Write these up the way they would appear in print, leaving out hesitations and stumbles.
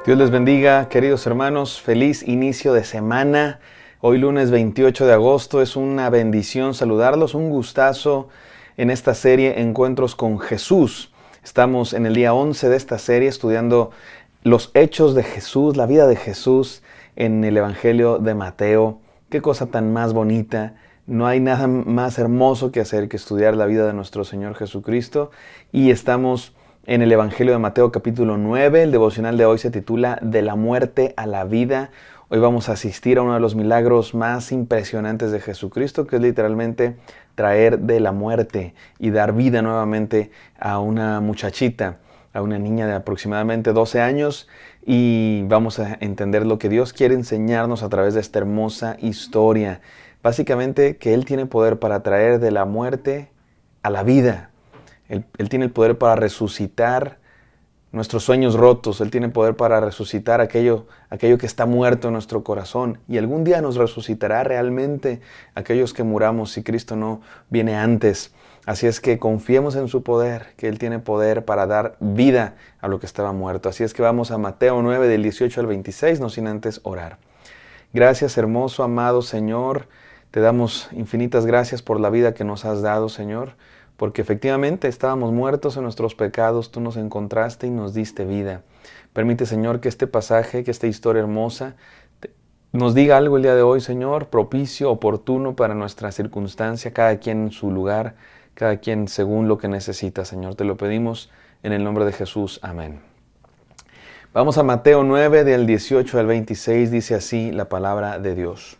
Dios les bendiga, queridos hermanos. Feliz inicio de semana. Hoy lunes 28 de agosto. Es una bendición saludarlos, un gustazo en esta serie Encuentros con Jesús. Estamos en el día 11 de esta serie estudiando los hechos de Jesús, la vida de Jesús en el Evangelio de Mateo. Qué cosa tan más bonita. No hay nada más hermoso que hacer que estudiar la vida de nuestro Señor Jesucristo. Y estamos en el Evangelio de Mateo capítulo 9, el devocional de hoy se titula De la muerte a la vida. Hoy vamos a asistir a uno de los milagros más impresionantes de Jesucristo, que es literalmente traer de la muerte y dar vida nuevamente a una muchachita, a una niña de aproximadamente 12 años. Y vamos a entender lo que Dios quiere enseñarnos a través de esta hermosa historia. Básicamente que Él tiene poder para traer de la muerte a la vida. Él tiene el poder para resucitar nuestros sueños rotos. Él tiene poder para resucitar aquello que está muerto en nuestro corazón. Y algún día nos resucitará realmente aquellos que muramos si Cristo no viene antes. Así es que confiemos en su poder, que Él tiene poder para dar vida a lo que estaba muerto. Así es que vamos a Mateo 9, del 18 al 26, no sin antes orar. Gracias, hermoso, amado Señor. Te damos infinitas gracias por la vida que nos has dado, Señor. Porque efectivamente estábamos muertos en nuestros pecados, tú nos encontraste y nos diste vida. Permite, Señor, que este pasaje, que esta historia hermosa, nos diga algo el día de hoy, Señor, propicio, oportuno para nuestra circunstancia, cada quien en su lugar, cada quien según lo que necesita, Señor. Te lo pedimos en el nombre de Jesús. Amén. Vamos a Mateo 9, del 18 al 26, dice así la palabra de Dios.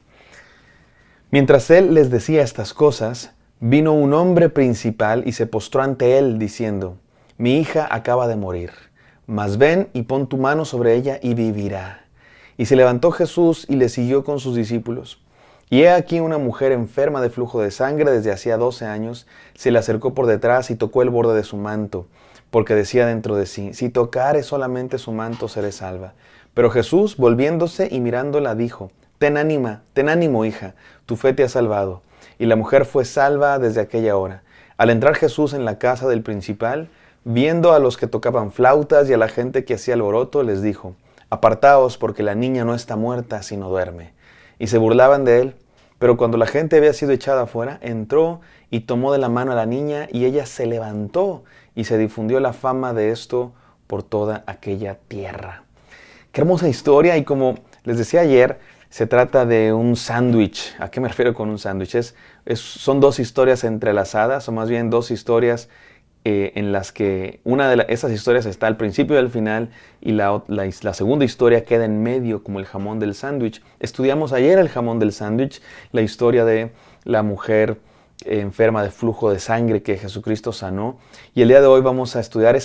Mientras él les decía estas cosas, vino un hombre principal y se postró ante él, diciendo: Mi hija acaba de morir, mas ven y pon tu mano sobre ella y vivirá. Y se levantó Jesús y le siguió con sus discípulos. Y he aquí una mujer enferma de flujo de sangre desde hacía 12 años, se le acercó por detrás y tocó el borde de su manto, porque decía dentro de sí: Si tocare solamente su manto, seré salva. Pero Jesús, volviéndose y mirándola, dijo: Ten ánimo, hija, tu fe te ha salvado. Y la mujer fue salva desde aquella hora. Al entrar Jesús en la casa del principal, viendo a los que tocaban flautas y a la gente que hacía alboroto, les dijo: Apartaos, porque la niña no está muerta, sino duerme. Y se burlaban de él. Pero cuando la gente había sido echada afuera, entró y tomó de la mano a la niña, y ella se levantó, y se difundió la fama de esto por toda aquella tierra. Qué hermosa historia, y como les decía ayer, se trata de un sándwich. ¿A qué me refiero con un sándwich? Son dos historias entrelazadas, o más bien dos historias en las que una de esas historias está al principio y al final, y la segunda historia queda en medio como el jamón del sándwich. Estudiamos ayer el jamón del sándwich, la historia de la mujer enferma de flujo de sangre que Jesucristo sanó. Y el día de hoy vamos a estudiar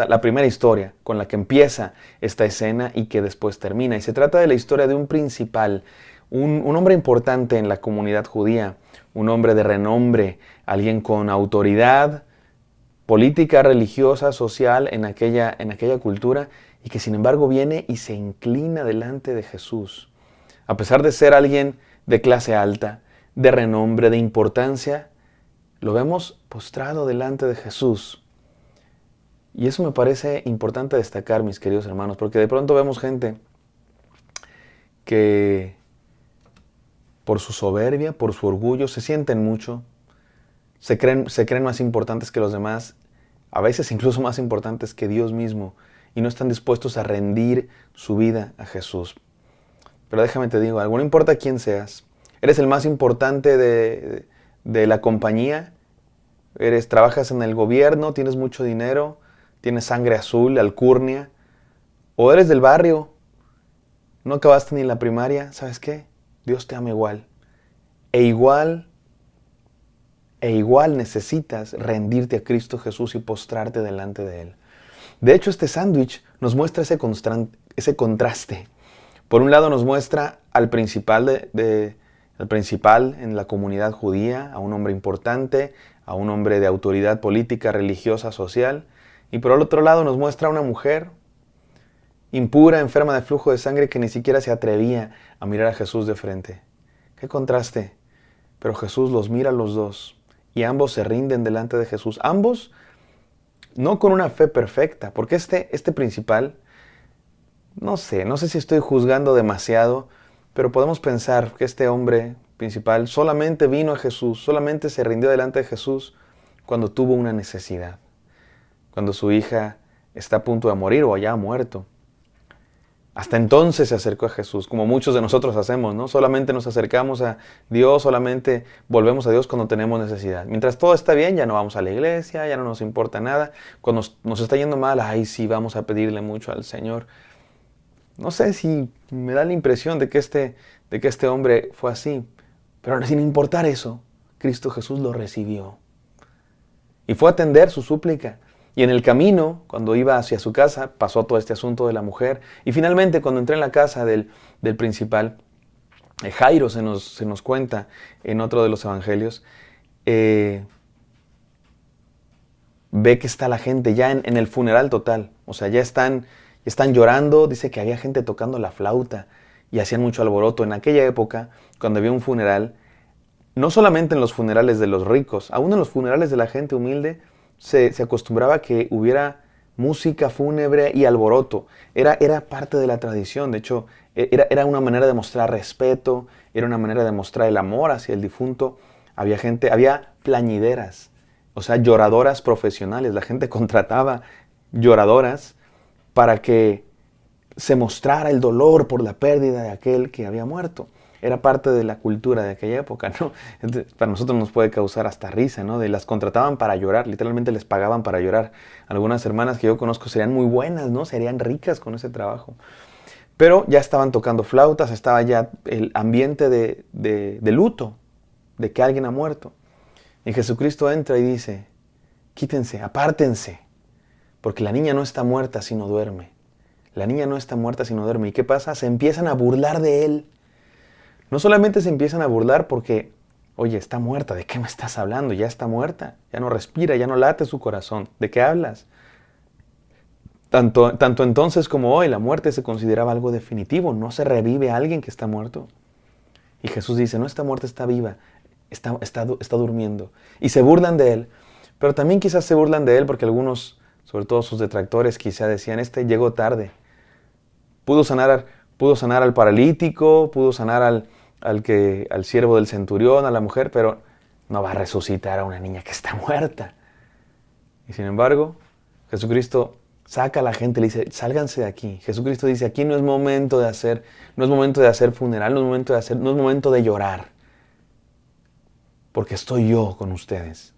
la primera historia con la que empieza esta escena y que después termina. Y se trata de la historia de un principal, un hombre importante en la comunidad judía, un hombre de renombre, alguien con autoridad política, religiosa, social en aquella cultura, y que sin embargo viene y se inclina delante de Jesús. A pesar de ser alguien de clase alta, de renombre, de importancia, lo vemos postrado delante de Jesús. Y eso me parece importante destacar, mis queridos hermanos, porque de pronto vemos gente que por su soberbia, por su orgullo, se sienten mucho, se creen más importantes que los demás, a veces incluso más importantes que Dios mismo, y no están dispuestos a rendir su vida a Jesús. Pero déjame te digo algo, no importa quién seas, eres el más importante de la compañía, trabajas en el gobierno, tienes mucho dinero, tienes sangre azul, alcurnia, o eres del barrio, no acabaste ni la primaria, ¿sabes qué? Dios te ama igual. E igual necesitas rendirte a Cristo Jesús y postrarte delante de Él. De hecho, este sándwich nos muestra ese contraste. Por un lado nos muestra al principal al principal en la comunidad judía, a un hombre importante, a un hombre de autoridad política, religiosa, social. Y por el otro lado nos muestra a una mujer impura, enferma de flujo de sangre, que ni siquiera se atrevía a mirar a Jesús de frente. ¡Qué contraste! Pero Jesús los mira a los dos y ambos se rinden delante de Jesús. Ambos no con una fe perfecta, porque este principal No sé si estoy juzgando demasiado, pero podemos pensar que este hombre principal solamente vino a Jesús, solamente se rindió delante de Jesús cuando tuvo una necesidad, cuando su hija está a punto de morir o ya ha muerto. Hasta entonces se acercó a Jesús, como muchos de nosotros hacemos, ¿no? Solamente nos acercamos a Dios, solamente volvemos a Dios cuando tenemos necesidad. Mientras todo está bien, ya no vamos a la iglesia, ya no nos importa nada. Cuando nos está yendo mal, ahí sí vamos a pedirle mucho al Señor. No sé si me da la impresión de que este hombre fue así, pero sin importar eso, Cristo Jesús lo recibió y fue a atender su súplica. Y en el camino, cuando iba hacia su casa, pasó todo este asunto de la mujer. Y finalmente, cuando entré en la casa del principal, Jairo se nos cuenta en otro de los evangelios, ve que está la gente ya en el funeral total. O sea, ya están llorando. Dice que había gente tocando la flauta y hacían mucho alboroto. En aquella época, cuando había un funeral, no solamente en los funerales de los ricos, aún en los funerales de la gente humilde, se acostumbraba a que hubiera música fúnebre y alboroto. Era parte de la tradición. De hecho, era una manera de mostrar respeto, era una manera de mostrar el amor hacia el difunto. Había plañideras, o sea, lloradoras profesionales. La gente contrataba lloradoras para que se mostrara el dolor por la pérdida de aquel que había muerto. Era parte de la cultura de aquella época, ¿no? Para nosotros nos puede causar hasta risa, ¿no? Las contrataban para llorar, literalmente les pagaban para llorar. Algunas hermanas que yo conozco serían muy buenas, ¿no? Serían ricas con ese trabajo. Pero ya estaban tocando flautas, estaba ya el ambiente de luto, de que alguien ha muerto. Y Jesucristo entra y dice, quítense, apártense, porque la niña no está muerta sino duerme. La niña no está muerta sino duerme. ¿Y qué pasa? Se empiezan a burlar de él. No solamente se empiezan a burlar porque, oye, está muerta, ¿de qué me estás hablando? Ya está muerta, ya no respira, ya no late su corazón. ¿De qué hablas? Tanto entonces como hoy, la muerte se consideraba algo definitivo. No se revive a alguien que está muerto. Y Jesús dice, no está muerta, está viva, está durmiendo. Y se burlan de él. Pero también quizás se burlan de él porque algunos, sobre todo sus detractores, quizás decían, este llegó tarde. Pudo sanar al paralítico, pudo sanar al siervo del centurión, a la mujer, pero no va a resucitar a una niña que está muerta. Y sin embargo, Jesucristo saca a la gente y le dice, sálganse de aquí. Jesucristo dice, aquí no es momento de hacer funeral, no es momento de llorar, porque estoy yo con ustedes.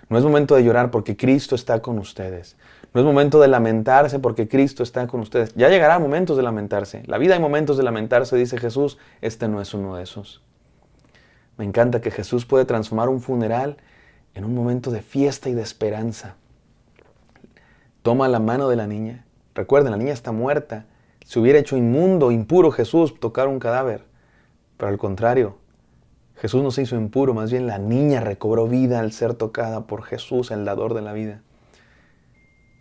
No es momento de llorar porque Cristo está con ustedes. No es momento de lamentarse porque Cristo está con ustedes. Ya llegará momentos de lamentarse. La vida hay momentos de lamentarse, dice Jesús. Este no es uno de esos. Me encanta que Jesús puede transformar un funeral en un momento de fiesta y de esperanza. Toma la mano de la niña. Recuerden, la niña está muerta. Se hubiera hecho inmundo, impuro Jesús tocar un cadáver. Pero al contrario, Jesús no se hizo impuro, más bien la niña recobró vida al ser tocada por Jesús, el dador de la vida.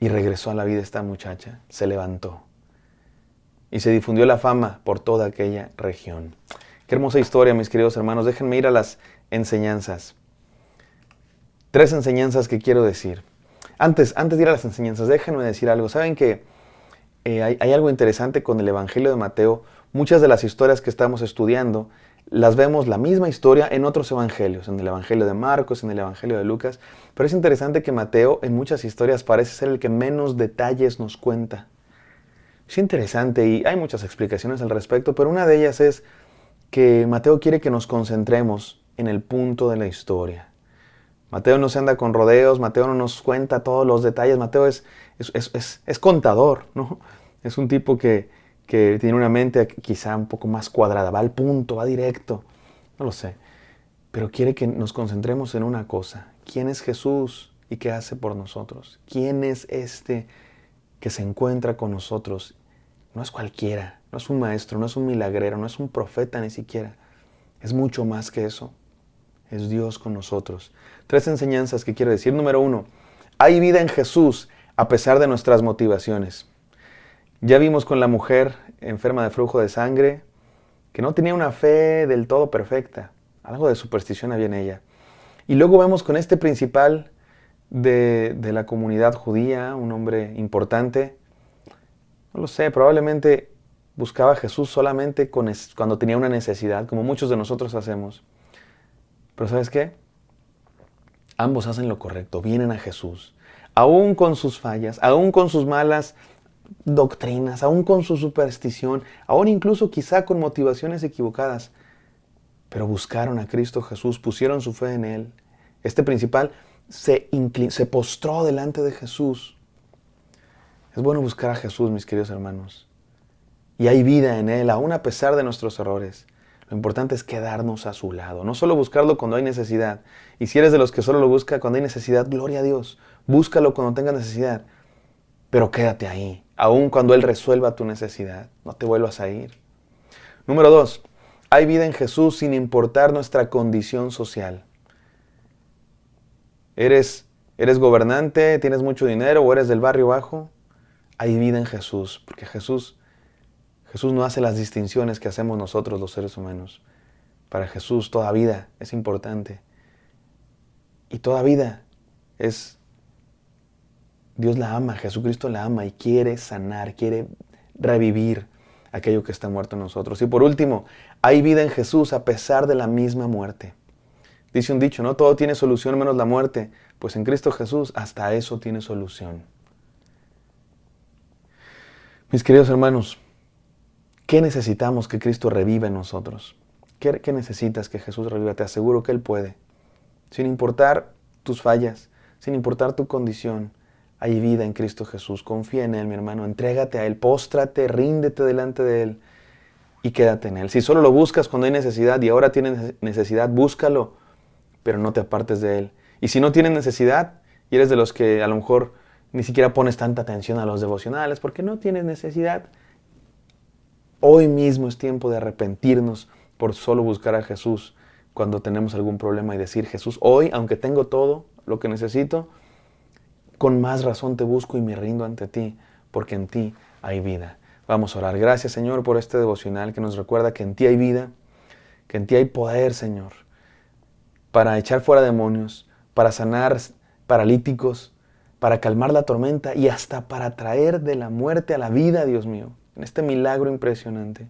Y regresó a la vida esta muchacha, se levantó. Y se difundió la fama por toda aquella región. Qué hermosa historia, mis queridos hermanos. Déjenme ir a las enseñanzas. 3 enseñanzas que quiero decir. Antes de ir a las enseñanzas, déjenme decir algo. ¿Saben que hay algo interesante con el Evangelio de Mateo? Muchas de las historias que estamos estudiando las vemos la misma historia en otros evangelios, en el Evangelio de Marcos, en el Evangelio de Lucas, pero es interesante que Mateo en muchas historias parece ser el que menos detalles nos cuenta. Es interesante y hay muchas explicaciones al respecto, pero una de ellas es que Mateo quiere que nos concentremos en el punto de la historia. Mateo no se anda con rodeos, Mateo no nos cuenta todos los detalles, Mateo es contador, ¿no? Es un tipo que tiene una mente quizá un poco más cuadrada, va al punto, va directo, no lo sé. Pero quiere que nos concentremos en una cosa. ¿Quién es Jesús y qué hace por nosotros? ¿Quién es este que se encuentra con nosotros? No es cualquiera, no es un maestro, no es un milagrero, no es un profeta ni siquiera. Es mucho más que eso. Es Dios con nosotros. 3 enseñanzas que quiero decir. Número 1, hay vida en Jesús a pesar de nuestras motivaciones. Ya vimos con la mujer enferma de flujo de sangre que no tenía una fe del todo perfecta. Algo de superstición había en ella. Y luego vemos con este principal de la comunidad judía, un hombre importante. No lo sé, probablemente buscaba a Jesús solamente cuando tenía una necesidad, como muchos de nosotros hacemos. Pero ¿sabes qué? Ambos hacen lo correcto, vienen a Jesús, aún con sus fallas, aún con sus malas doctrinas, aún con su superstición, aún incluso quizá con motivaciones equivocadas. Pero buscaron a Cristo Jesús, pusieron su fe en Él. Este principal se postró delante de Jesús. Es bueno buscar a Jesús, mis queridos hermanos. Y hay vida en Él, aún a pesar de nuestros errores. Lo importante es quedarnos a su lado. No solo buscarlo cuando hay necesidad. Y si eres de los que solo lo busca cuando hay necesidad, gloria a Dios. Búscalo cuando tengas necesidad. Pero quédate ahí, aún cuando Él resuelva tu necesidad. No te vuelvas a ir. Número 2. Hay vida en Jesús sin importar nuestra condición social. ¿Eres gobernante, tienes mucho dinero o eres del barrio bajo? Hay vida en Jesús, porque Jesús no hace las distinciones que hacemos nosotros los seres humanos. Para Jesús toda vida es importante. Y toda vida Dios la ama, Jesucristo la ama y quiere sanar, quiere revivir aquello que está muerto en nosotros. Y por último, hay vida en Jesús a pesar de la misma muerte. Dice un dicho, ¿no? Todo tiene solución menos la muerte. Pues en Cristo Jesús hasta eso tiene solución. Mis queridos hermanos, ¿qué necesitamos que Cristo reviva en nosotros? ¿Qué necesitas que Jesús reviva? Te aseguro que Él puede. Sin importar tus fallas, sin importar tu condición, hay vida en Cristo Jesús. Confía en Él, mi hermano. Entrégate a Él, póstrate, ríndete delante de Él y quédate en Él. Si solo lo buscas cuando hay necesidad y ahora tienes necesidad, búscalo, pero no te apartes de Él. Y si no tienes necesidad y eres de los que a lo mejor ni siquiera pones tanta atención a los devocionales porque no tienes necesidad, hoy mismo es tiempo de arrepentirnos por solo buscar a Jesús cuando tenemos algún problema y decir, Jesús, hoy, aunque tengo todo lo que necesito, con más razón te busco y me rindo ante ti, porque en ti hay vida. Vamos a orar. Gracias, Señor, por este devocional que nos recuerda que en ti hay vida, que en ti hay poder, Señor, para echar fuera demonios, para sanar paralíticos, para calmar la tormenta y hasta para traer de la muerte a la vida, Dios mío, en este milagro impresionante.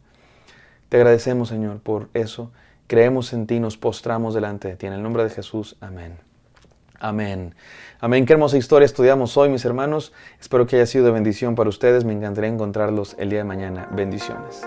Te agradecemos, Señor, por eso. Creemos en ti, nos postramos delante de ti. En el nombre de Jesús, amén. Amén. Amén. Qué hermosa historia estudiamos hoy, mis hermanos. Espero que haya sido de bendición para ustedes. Me encantaría encontrarlos el día de mañana. Bendiciones.